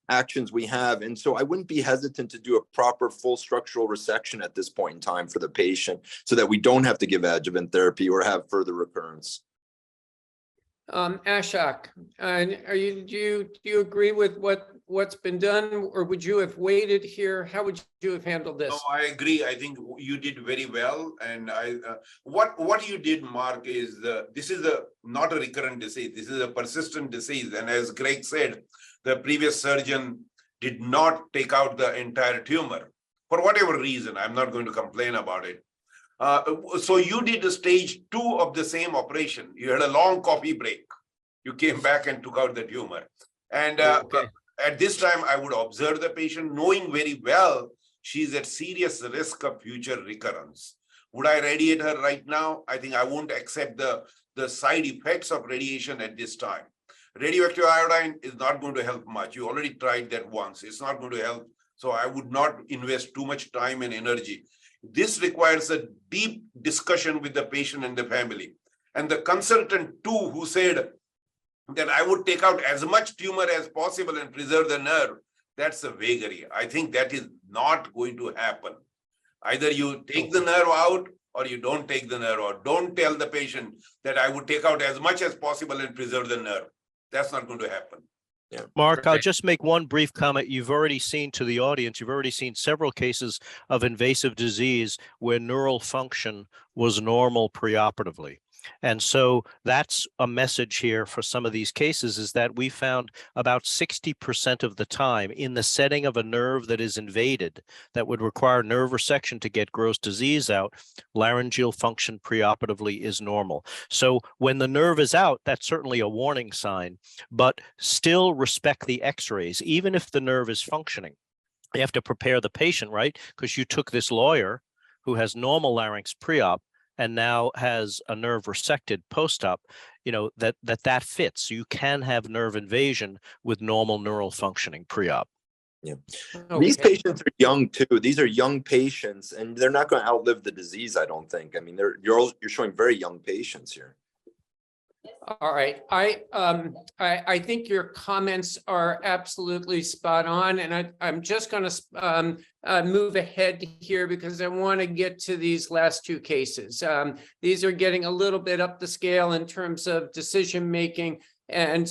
actions we have. And so I wouldn't be hesitant to do a proper full structural resection at this point in time for the patient so that we don't have to give adjuvant therapy or have further recurrence. Ashok, do you agree with what's been done, or would you have waited here? How would you have handled this? No, I agree. I think you did very well. And what you did, Mark, is this is not a recurrent disease. This is a persistent disease. And as Greg said, the previous surgeon did not take out the entire tumor for whatever reason. I'm not going to complain about it. So you did the stage 2 of the same operation. You had a long coffee break. You came back and took out the tumor. And at this time, I would observe the patient, knowing very well she's at serious risk of future recurrence. Would I radiate her right now? I think I won't accept the side effects of radiation at this time. Radioactive iodine is not going to help much. You already tried that once. It's not going to help. So I would not invest too much time and energy. This requires a deep discussion with the patient and the family. And the consultant too, who said that I would take out as much tumor as possible and preserve the nerve, that's a vagary. I think that is not going to happen. Either you take the nerve out or you don't take the nerve out. Don't tell the patient that I would take out as much as possible and preserve the nerve. That's not going to happen. Yeah. Mark, I'll just make one brief comment. You've already seen to the audience, you've already seen several cases of invasive disease where neural function was normal preoperatively. And so that's a message here for some of these cases, is that we found about 60% of the time in the setting of a nerve that is invaded, that would require nerve resection to get gross disease out, laryngeal function preoperatively is normal. So when the nerve is out, that's certainly a warning sign, but still respect the x-rays, even if the nerve is functioning. You have to prepare the patient, right? Because you took this lawyer who has normal larynx pre-op and now has a nerve resected post-op, you know, that fits. You can have nerve invasion with normal neural functioning pre-op. Yeah. Okay. These patients are young too. These are young patients, and they're not going to outlive the disease, I don't think. I mean, you're showing very young patients here. All right. I think your comments are absolutely spot on, and I'm just going to move ahead here because I want to get to these last two cases. These are getting a little bit up the scale in terms of decision making, and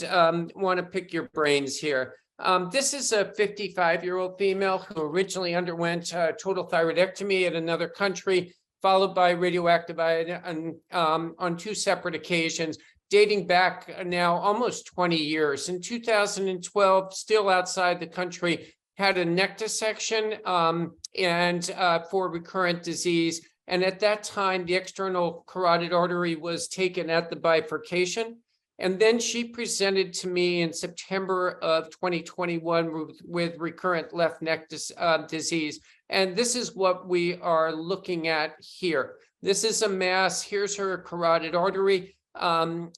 want to pick your brains here. This is a 55-year-old female who originally underwent total thyroidectomy in another country, followed by radioactive iodine on two separate occasions, dating back now almost 20 years. In 2012, still outside the country, had a neck dissection and for recurrent disease. And at that time, the external carotid artery was taken at the bifurcation. And then she presented to me in September of 2021 with recurrent left neck disease. And this is what we are looking at here. This is a mass. Here's her carotid artery.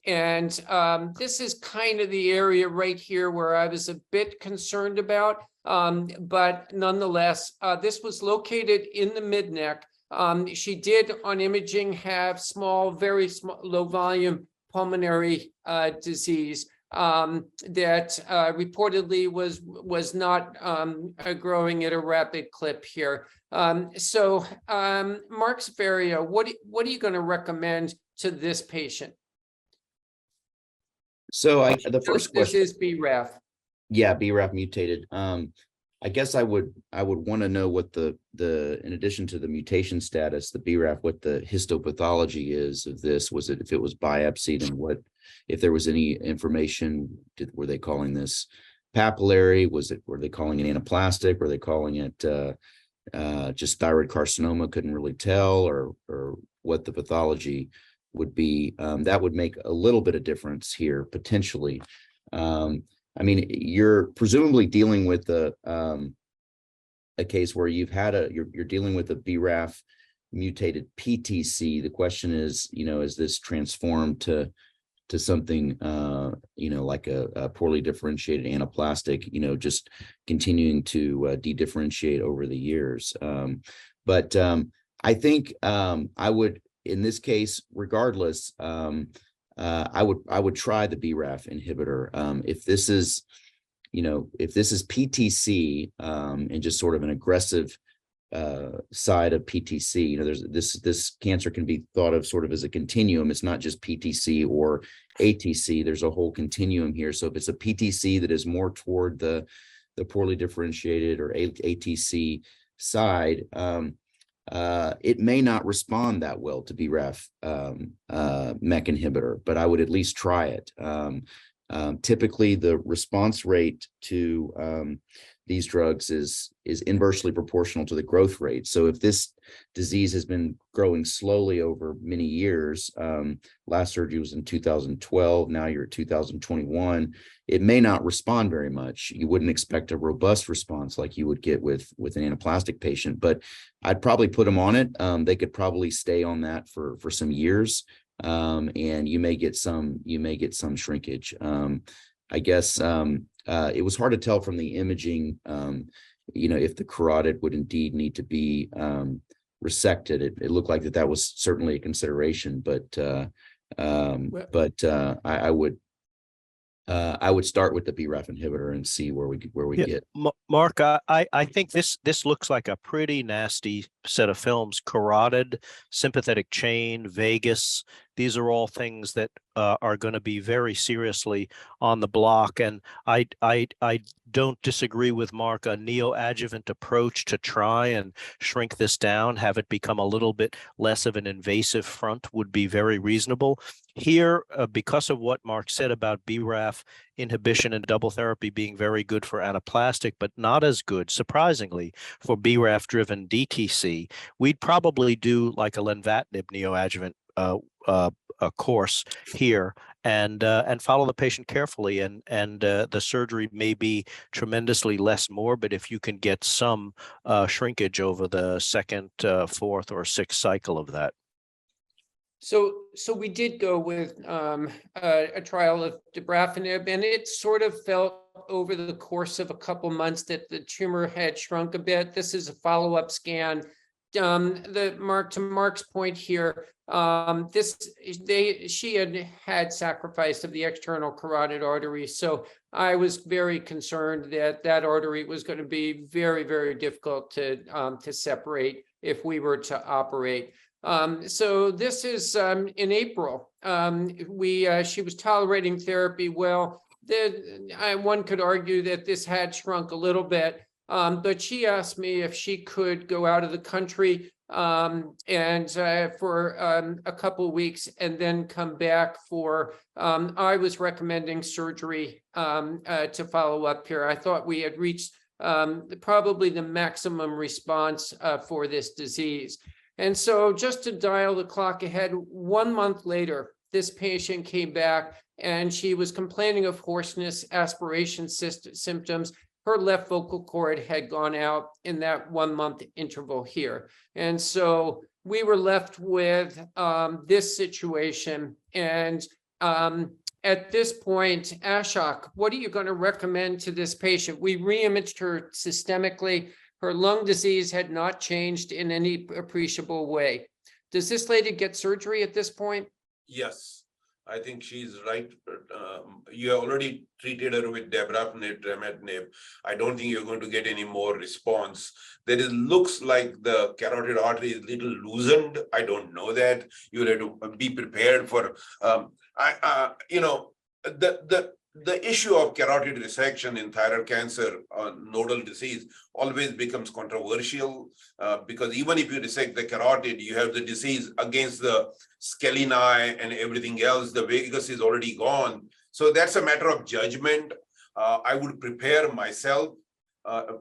This is kind of the area right here where I was a bit concerned about, but nonetheless, this was located in the mid-neck. She did on imaging have small, very small, low volume pulmonary disease that reportedly was not growing at a rapid clip here. Mark Zafereo, what are you going to recommend to this patient? So the first question, this is BRAF. Yeah, BRAF mutated. I guess I would want to know what the in addition to the mutation status, the BRAF, what the histopathology is of this. Was it, if it was biopsied, and what, if there was any information, were they calling this papillary? Were they calling it anaplastic? Were they calling it just thyroid carcinoma? Couldn't really tell, or what the pathology would be. That would make a little bit of difference here potentially. I mean, you're presumably dealing with a case where you've had you're dealing with a BRAF mutated PTC. The question is, you know, is this transformed to something, you know, like a poorly differentiated anaplastic, you know, just continuing to dedifferentiate over the years. I think I would, in this case, regardless, I would try the BRAF inhibitor. If this is, if this is PTC and just sort of an aggressive side of PTC, there's this cancer can be thought of sort of as a continuum. It's not just PTC or ATC. There's a whole continuum here. So if it's a PTC that is more toward the poorly differentiated or ATC side, it may not respond that well to BRAF MEK inhibitor, but I would at least try it. Typically, the response rate to these drugs is inversely proportional to the growth rate. So if this disease has been growing slowly over many years, last surgery was in 2012, now you're at 2021, it may not respond very much. You wouldn't expect a robust response like you would get with an anaplastic patient, but I'd probably put them on it. They could probably stay on that for some years, and you may get some shrinkage. I guess it was hard to tell from the imaging, if the carotid would indeed need to be resected. It looked like that was certainly a consideration, but I would start with the BRAF inhibitor and see where we get. Mark, I think this looks like a pretty nasty set of films. Carotid, sympathetic chain, vagus. These are all things that are going to be very seriously on the block. And I don't disagree with Mark. A neoadjuvant approach to try and shrink this down, have it become a little bit less of an invasive front, would be very reasonable. Here, because of what Mark said about BRAF inhibition and double therapy being very good for anaplastic, but not as good, surprisingly, for BRAF-driven DTC, we'd probably do like a lenvatinib neoadjuvant a course here and follow the patient carefully, and the surgery may be tremendously less morbid if you can get some shrinkage over the second, fourth, or sixth cycle of that. So we did go with a trial of dabrafenib, and it sort of felt over the course of a couple months that the tumor had shrunk a bit. This is a follow-up scan. To Mark's point here, she had sacrifice of the external carotid artery, so I was very concerned that artery was going to be very, very difficult to separate if we were to operate. So this is in April. She was tolerating therapy well. One could argue that this had shrunk a little bit. But she asked me if she could go out of the country and for a couple of weeks and then come back for, I was recommending surgery to follow up here. I thought we had reached probably the maximum response for this disease. And so just to dial the clock ahead, 1 month later, this patient came back and she was complaining of hoarseness, aspiration symptoms. Her left vocal cord had gone out in that 1 month interval here. And so we were left with this situation. And at this point, Ashok, what are you going to recommend to this patient? We re-imaged her systemically. Her lung disease had not changed in any appreciable way. Does this lady get surgery at this point? Yes, I think she's right. You already treated her with dabrafenib, trametinib. I don't think you're going to get any more response. Looks like the carotid artery is a little loosened. I don't know that. You'll have to be prepared for, the issue of carotid resection in thyroid cancer or nodal disease always becomes controversial because even if you resect the carotid, you have the disease against the scalenii and everything else. The vagus is already gone. So that's a matter of judgment. I would prepare myself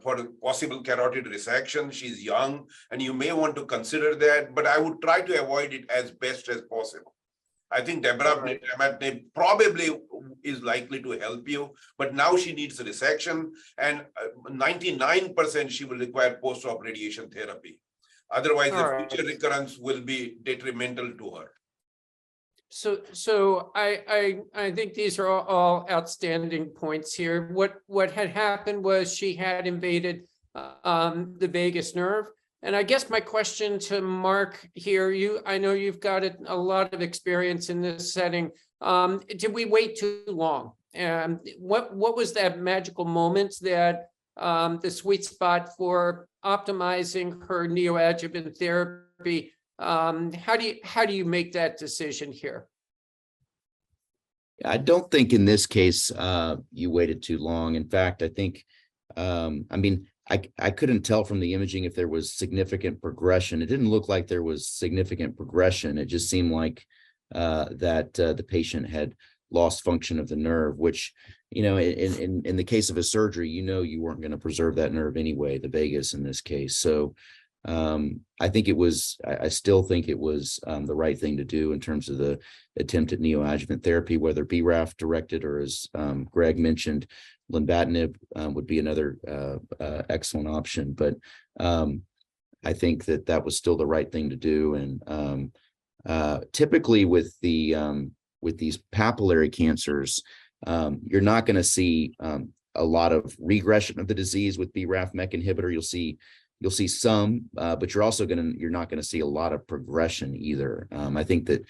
for a possible carotid resection. She's young and you may want to consider that, but I would try to avoid it as best as possible. I think dabrafenib probably is likely to help you, but now she needs a resection and 99% she will require post-op radiation therapy. Otherwise, the future recurrence will be detrimental to her. So I think these are all outstanding points here. What had happened was she had invaded the vagus nerve. And I guess my question to Mark here, I know you've got a lot of experience in this setting. Did we wait too long? And what was that magical moment that the sweet spot for optimizing her neoadjuvant therapy? How do you make that decision here? I don't think in this case you waited too long. In fact, I think, I couldn't tell from the imaging if there was significant progression. It didn't look like there was significant progression. It just seemed like that the patient had lost function of the nerve, which, in the case of a surgery, you weren't going to preserve that nerve anyway, the vagus in this case. So I still think it was the right thing to do in terms of the attempt at neoadjuvant therapy, whether BRAF directed or, as Greg mentioned, lenvatinib would be another excellent option. But I think that was still the right thing to do. And typically with these papillary cancers, you're not going to see a lot of regression of the disease with BRAF MEK inhibitor. You'll see some, but you're not going to see a lot of progression either. I think that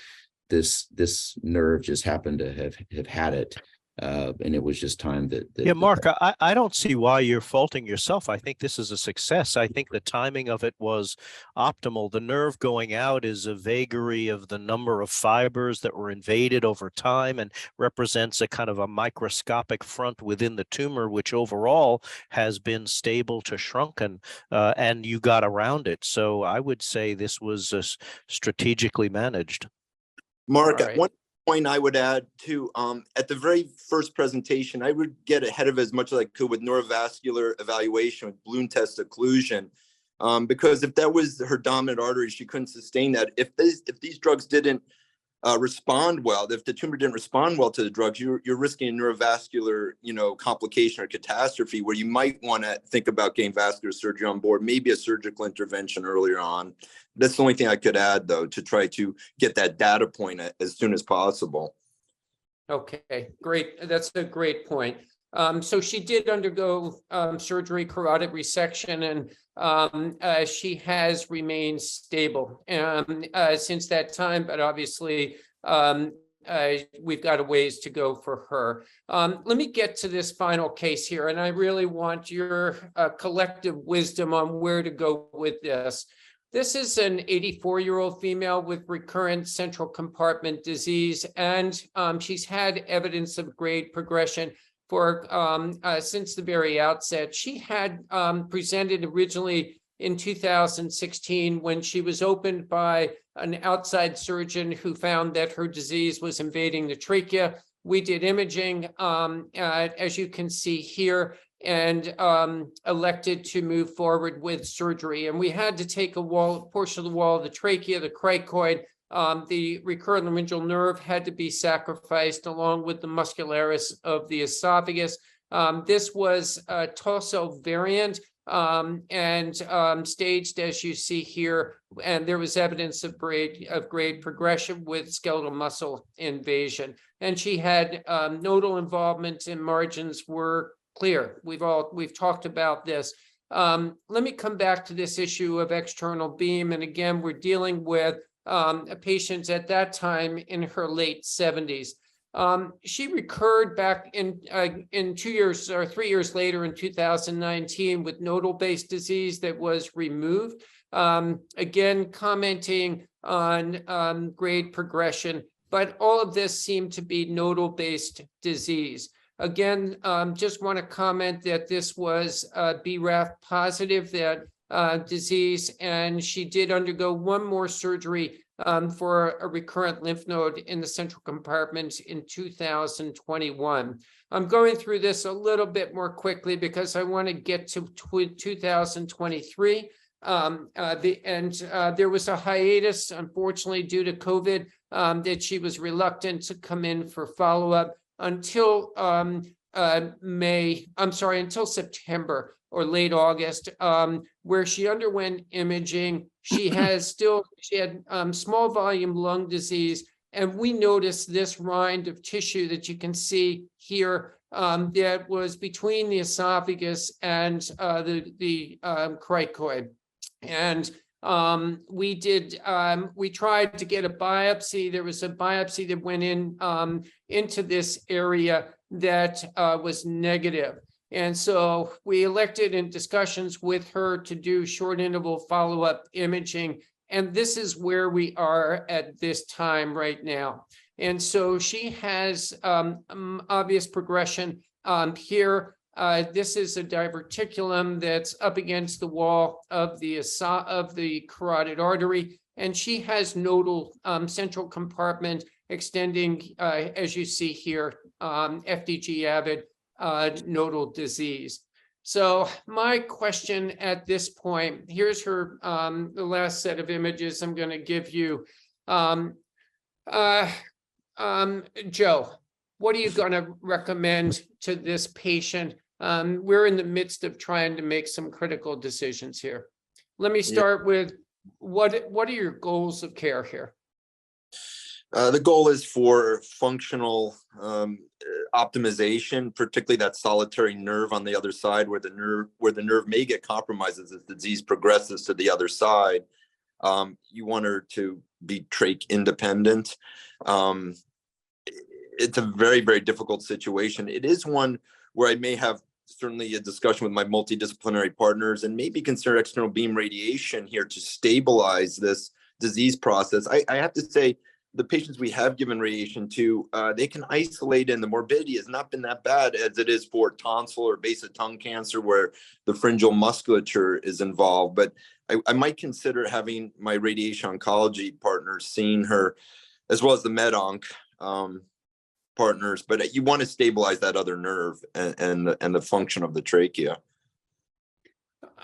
this nerve just happened to have had it, and it was just time that. Yeah, Mark, I don't see why you're faulting yourself. I think this is a success. I think the timing of it was optimal. The nerve going out is a vagary of the number of fibers that were invaded over time and represents a kind of a microscopic front within the tumor, which overall has been stable to shrunken, and you got around it. So I would say this was strategically managed. Mark, Right. one point I would add to, at the very first presentation, I would get ahead of as much as I could with neurovascular evaluation with balloon test occlusion, because if that was her dominant artery, she couldn't sustain that. If these drugs didn't respond well, if the tumor didn't respond well to the drugs, you're risking a neurovascular, complication or catastrophe where you might want to think about getting vascular surgery on board, maybe a surgical intervention earlier on. That's the only thing I could add, though, to try to get that data point as soon as possible. Okay, great. That's a great point. So she did undergo surgery, carotid resection, and she has remained stable since that time, but obviously we've got a ways to go for her. Let me get to this final case here, and I really want your collective wisdom on where to go with this. This is an 84-year-old female with recurrent central compartment disease, and she's had evidence of grade progression for since the very outset. She had presented originally in 2016 when she was opened by an outside surgeon who found that her disease was invading the trachea. We did imaging, as you can see here, and elected to move forward with surgery. And we had to take a portion of the wall of the trachea, the cricoid. The recurrent laryngeal nerve had to be sacrificed along with the muscularis of the esophagus. This was a torso variant and staged as you see here, and there was evidence of grade progression with skeletal muscle invasion. And she had nodal involvement, and margins were clear. We've talked about this. Let me come back to this issue of external beam. And again, we're dealing with a patient at that time in her late 70s. She recurred back in 2 years or 3 years later in 2019 with nodal-based disease that was removed. Again, commenting on grade progression, but all of this seemed to be nodal-based disease. Again, just want to comment that this was BRAF positive, that disease, and she did undergo one more surgery for a recurrent lymph node in the central compartment in 2021. I'm going through this a little bit more quickly because I want to get to 2023. There was a hiatus, unfortunately, due to COVID, that she was reluctant to come in for follow-up until until September or late August, where she underwent imaging. She had small volume lung disease, and we noticed this rind of tissue that you can see here that was between the esophagus and the cricoid. And we tried to get a biopsy. There was a biopsy that went in into this area that was negative. And so we elected in discussions with her to do short interval follow-up imaging. And this is where we are at this time right now. And so she has obvious progression here. This is a diverticulum that's up against the wall of the carotid artery, and she has nodal central compartment extending, as you see here, FDG avid nodal disease. So my question at this point, here's her the last set of images I'm going to give you. Joe, what are you going to recommend to this patient? We're in the midst of trying to make some critical decisions here. Let me start with what are your goals of care here? The goal is for functional optimization, particularly that solitary nerve on the other side where the nerve may get compromised as the disease progresses to the other side. You want her to be trach independent. It's a very, very difficult situation. It is one where I may have certainly a discussion with my multidisciplinary partners and maybe consider external beam radiation here to stabilize this disease process. I have to say, the patients we have given radiation to, they can isolate, and the morbidity has not been that bad as it is for tonsil or base of tongue cancer where the pharyngeal musculature is involved. But I might consider having my radiation oncology partners seeing her, as well as the med-onc partners, but you want to stabilize that other nerve and the function of the trachea.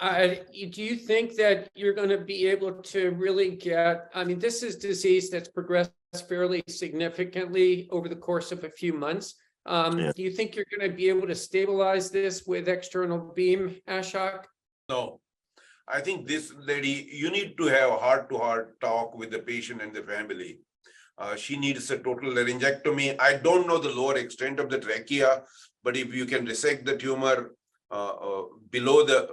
Do you think that you're going to be able to really get, I mean, this is disease that's progressed fairly significantly over the course of a few months. Do you think you're going to be able to stabilize this with external beam, Ashok? No, I think this lady, you need to have a heart-to-heart talk with the patient and the family. She needs a total laryngectomy. I don't know the lower extent of the trachea, but if you can resect the tumor below the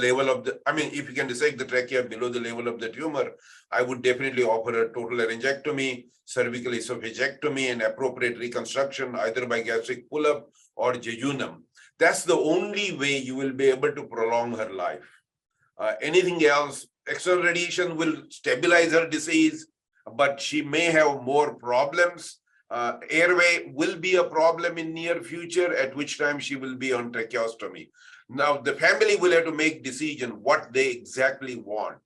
level of the, I mean, if you can resect the trachea below the level of the tumor, I would definitely offer a total laryngectomy, cervical esophagectomy, and appropriate reconstruction either by gastric pull-up or jejunum. That's the only way you will be able to prolong her life. Anything else, external radiation will stabilize her disease, but she may have more problems. Airway will be a problem in near future, at which time she will be on tracheostomy. Now, the family will have to make decision what they exactly want.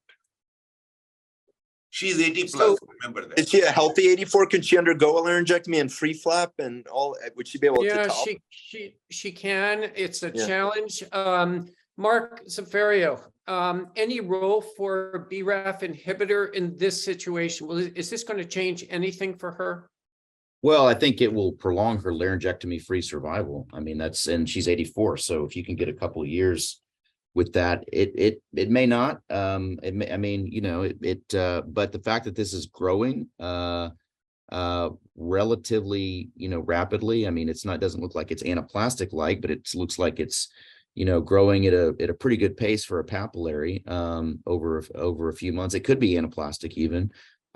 She's 80 plus, remember that. Is she a healthy 84? Can she undergo a laryngectomy and free flap and all? Would she be able to talk? She can. It's a challenge. Mark Zafereo, any role for BRAF inhibitor in this situation? Is this going to change anything for her? Well, I think it will prolong her laryngectomy-free survival. I mean, and she's 84. So if you can get a couple of years with that, it may not. It may, I mean, you know, but the fact that this is growing relatively, you know, rapidly. I mean, doesn't look like it's anaplastic-like, but it looks like it's, you know, growing at a pretty good pace for a papillary over a few months. It could be anaplastic even.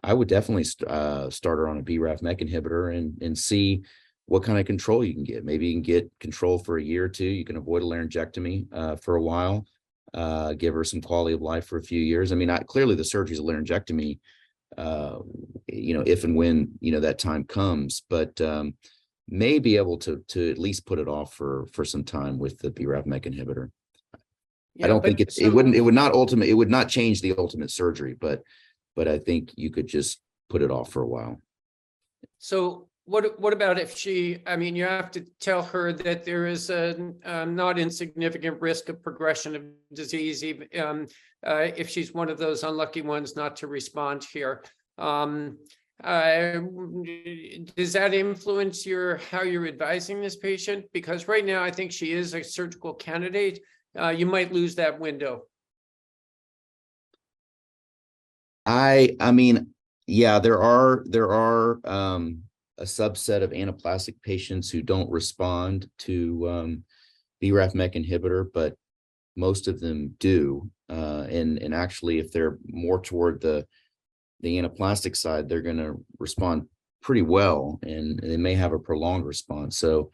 I would definitely start her on a BRAF MEK inhibitor and see what kind of control you can get. Maybe you can get control for a year or two. You can avoid a laryngectomy for a while, give her some quality of life for a few years. I mean, clearly the surgery is a laryngectomy, you know, if and when, you know, that time comes, but may be able to at least put it off for some time with the BRAF MEK inhibitor. I don't think it would not change the ultimate surgery, but I think you could just put it off for a while. So what about if I mean, you have to tell her that there is a not insignificant risk of progression of disease, even if she's one of those unlucky ones not to respond here. Does that influence how you're advising this patient? Because right now I think she is a surgical candidate. You might lose that window. I mean, yeah, there are a subset of anaplastic patients who don't respond to BRAF MEK inhibitor, but most of them do. And actually, if they're more toward the anaplastic side, they're going to respond pretty well, and they may have a prolonged response. So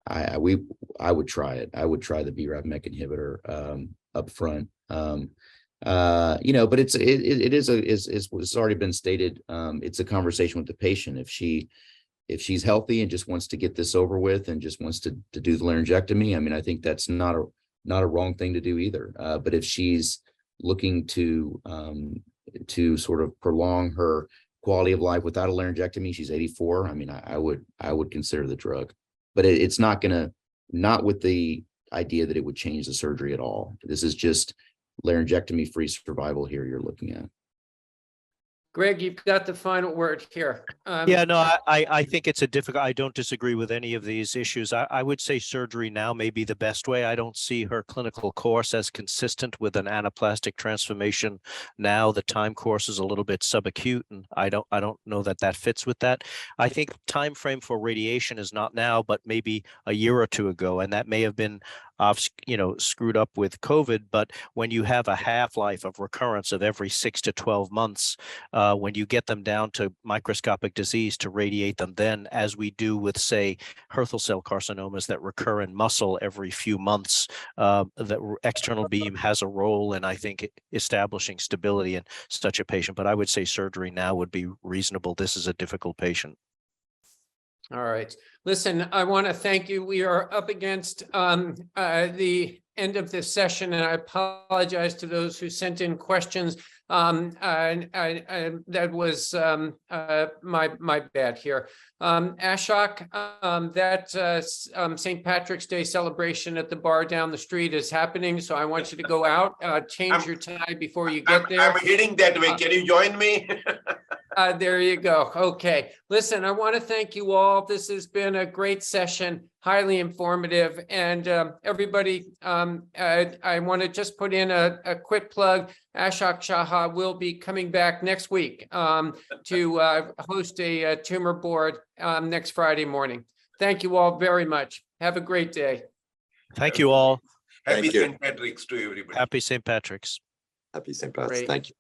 I would try it. I would try the BRAF MEK inhibitor up front. But it's already been stated. It's a conversation with the patient. If she's healthy and just wants to get this over with and just wants to do the laryngectomy, I mean, I think that's not a wrong thing to do either. But if she's looking to sort of prolong her quality of life without a laryngectomy, she's 84. I mean, I would consider the drug, but it's not with the idea that it would change the surgery at all. This is just laryngectomy free survival here you're looking at. Greg, you've got the final word here. Yeah, no, I think it's I don't disagree with any of these issues. I would say surgery now may be the best way. I don't see her clinical course as consistent with an anaplastic transformation now. The time course is a little bit subacute, and I don't know that fits with that. I think time frame for radiation is not now, but maybe a year or two ago, and that may have been screwed up with COVID. But when you have a half-life of recurrence of every 6 to 12 months, when you get them down to microscopic disease, to radiate them then, as we do with, say, Hürthle cell carcinomas that recur in muscle every few months, that external beam has a role in, I think, establishing stability in such a patient. But I would say surgery now would be reasonable. This is a difficult patient. All right. Listen, I want to thank you. We are up against the end of this session, and I apologize to those who sent in questions. That was my bad here. Ashok, that St. Patrick's Day celebration at the bar down the street is happening, so I want you to go out, change your tie before you get there. I'm heading that way. Can you join me? There you go. Okay. Listen, I want to thank you all. This has been a great session, highly informative. And everybody, I want to just put in a quick plug. Ashok Shaha will be coming back next week to host a tumor board next Friday morning. Thank you all very much. Have a great day. Thank you all. Happy Thank you. St. Patrick's to everybody. Happy St. Patrick's. Happy St. Patrick's. Great. Thank you.